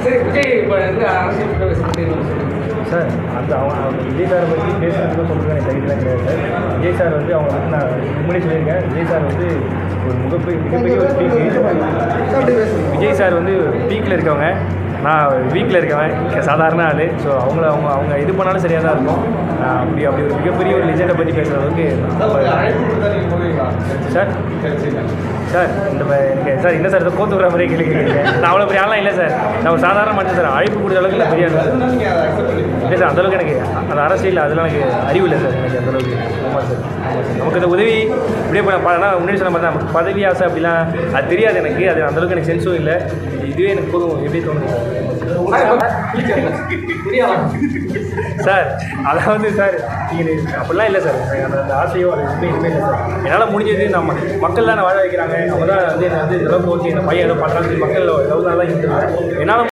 சரி, விஜய் இப்போ வந்து அரசியல் சார் அந்த அவங்க விஜய் சாரை பற்றி பேசுகிறதுக்கு சொல்கிறது எனக்கு தைரியெலாம் கிடையாது சார். விஜய் சார் வந்து அவங்க வந்து நான் முன்னாடி சொல்லியிருக்கேன். விஜய் சார் வந்து ஒரு மிகப்பெரிய ஒரு பீக். விஜய் சார் வந்து பீக்கில் இருக்கவங்க, நான் வீக்கில் இருக்கவன், சாதாரண ஆள். ஸோ அவங்க இது பண்ணாலும் சரியாக தான் இருக்கும். அப்படி ஒரு மிகப்பெரிய ஒரு லிஜெண்டை பற்றி பேசுகிற அளவுக்கு சார் இந்த எனக்கு சார் என்ன சார் இதை கோத்து விடுற மாதிரியே கேட்குறீங்க. நான் அவ்வளோ பெரிய ஆளாம் இல்லை சார். நான் ஒரு சாதாரண மனுஷன் சார். அழைப்பு கொடுத்த அளவுக்கு இல்லை, பெரிய இல்லை சார். அந்தளவுக்கு எனக்கு அந்த அரசியல் அதெல்லாம் எனக்கு அறிவு இல்லை சார். எனக்கு அந்தளவுக்கு. ஆமாம் சார், நமக்கு இந்த உதவி இப்படியே பண்ண முன்னாடி சொன்ன மாதிரி நமக்கு பதவி ஆசை அப்படிலாம் அது தெரியாது எனக்கு. அது அந்தளவுக்கு எனக்கு சென்ஸும் இல்லை. இதுவே எனக்கு போதும் எப்படி தோணுது சார். அதாவது சார் நீங்கள் அப்படிலாம் இல்லை சார். அந்த ஆசையோ அது எதுவுமே இல்லை சார். என்னால் முடிஞ்சது நம்ம மக்கள் தான் வாழ வைக்கிறாங்க. அவங்க தான் வந்து என்னை வந்து இதெல்லாம் ஓகே இந்த பையன் ஏதோ பண்ணுறாங்க மக்கள் எவ்வளோ தான் இருந்துருவேன். என்னால்